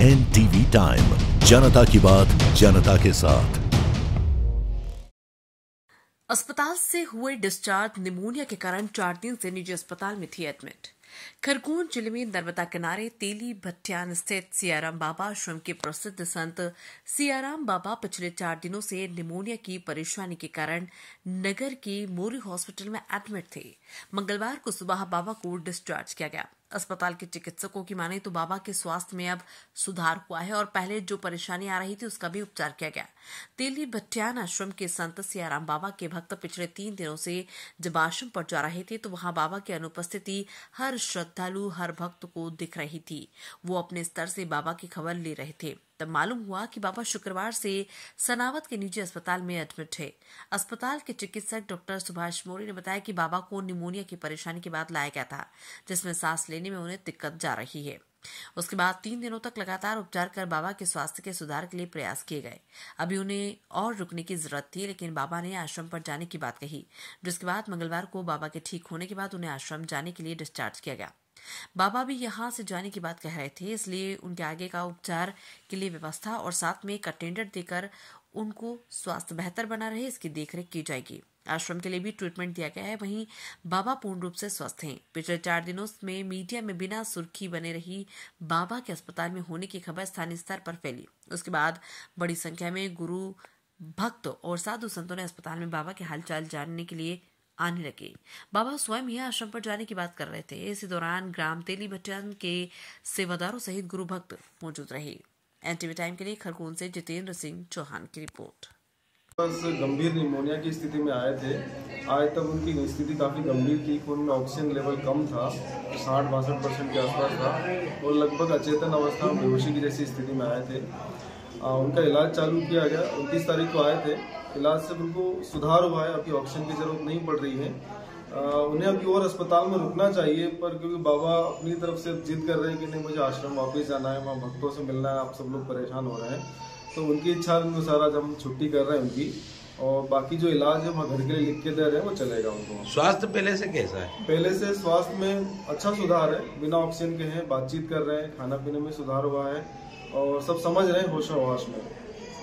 NTV time, जनता की बात जनता के साथ। अस्पताल से हुए डिस्चार्ज निमोनिया के कारण 4 दिन से निजी अस्पताल में थी एडमिट। खरगोन जिले में नर्मदा किनारे तेली भट्टियान स्थित सियाराम बाबा आश्रम के प्रसिद्ध संत सियाराम बाबा पिछले 4 दिनों से निमोनिया की परेशानी के कारण नगर के मोरी हॉस्पिटल में एडमिट थे। मंगलवार को सुबह बाबा को डिस्चार्ज किया गया। अस्पताल के चिकित्सकों की माने तो बाबा के स्वास्थ्य में अब सुधार हुआ है और पहले जो परेशानी आ रही थी उसका भी उपचार किया गया। तेली भट्टियान आश्रम के संत सियाराम बाबा के भक्त पिछले 3 दिनों से जब आश्रम पर जा रहे थे तो वहां बाबा की अनुपस्थिति हर श्रद्धालु हर भक्त को दिख रही थी। वो अपने स्तर से बाबा की खबर ले रहे थे। तब मालूम हुआ कि बाबा शुक्रवार से सनावत के निजी अस्पताल में एडमिट है। अस्पताल के चिकित्सक डॉक्टर सुभाष मोरे ने बताया कि बाबा को निमोनिया की परेशानी के बाद लाया गया था, जिसमें सांस लेने में उन्हें दिक्कत जा रही है। उसके बाद 3 दिनों तक लगातार उपचार कर बाबा के स्वास्थ्य के सुधार के लिए प्रयास किए गए। अभी उन्हें और रुकने की जरूरत थी, लेकिन बाबा ने आश्रम पर जाने की बात कही, जिसके बाद मंगलवार को बाबा के ठीक होने के बाद उन्हें आश्रम जाने के लिए डिस्चार्ज किया गया। बाबा भी यहां से जाने की बात कह रहे थे, इसलिए उनके आगे का उपचार के लिए व्यवस्था और साथ में एक अटेंडेंट देकर उनको स्वास्थ्य बेहतर बना रहे इसकी देखरेख की जाएगी। आश्रम के लिए भी ट्रीटमेंट दिया गया है। वहीं बाबा पूर्ण रूप से स्वस्थ हैं। पिछले 4 दिनों में मीडिया में बिना सुर्खी बने रही बाबा के अस्पताल में होने की खबर स्थानीय स्तर पर फैली। उसके बाद बड़ी संख्या में गुरु भक्त और साधु संतों ने अस्पताल में बाबा के हालचाल जानने के लिए आने लगे। बाबा स्वयं ही आश्रम पर जाने की बात कर रहे थे। इसी दौरान ग्राम तेली भट्टियान के सेवादारों सहित गुरु भक्त मौजूद रहे। NTV टाइम के लिए खरगोन से जितेंद्र सिंह चौहान की रिपोर्ट। बस गंभीर निमोनिया की स्थिति में आए थे। आज तक उनकी स्थिति काफ़ी गंभीर थी। खून में ऑक्सीजन लेवल कम था, 60-62% के आसपास था और लगभग अचेतन अवस्था में बेहोशी की जैसी स्थिति में आए थे। उनका इलाज चालू किया गया। 29 तारीख को आए थे। इलाज से उनको सुधार हुआ है। अभी ऑक्सीजन की जरूरत नहीं पड़ रही है। उन्हें अभी और अस्पताल में रुकना चाहिए, पर क्योंकि बाबा अपनी तरफ से जिद कर रहे हैं कि नहीं, मुझे आश्रम वापस जाना है, वहाँ भक्तों से मिलना है, आप सब लोग परेशान हो रहे हैं, तो उनकी इच्छा अनुसार आज हम छुट्टी कर रहे हैं उनकी। और बाकी जो इलाज है वहाँ घर के लिए लिख के दे रहे हैं, वो चलेगा उनको। स्वास्थ्य पहले से कैसा है? पहले से स्वास्थ्य में अच्छा सुधार है। बिना ऑक्सीजन के हैं, बातचीत कर रहे हैं, खाना पीने में सुधार हुआ है और सब समझ रहे हैं होशो-हवास में।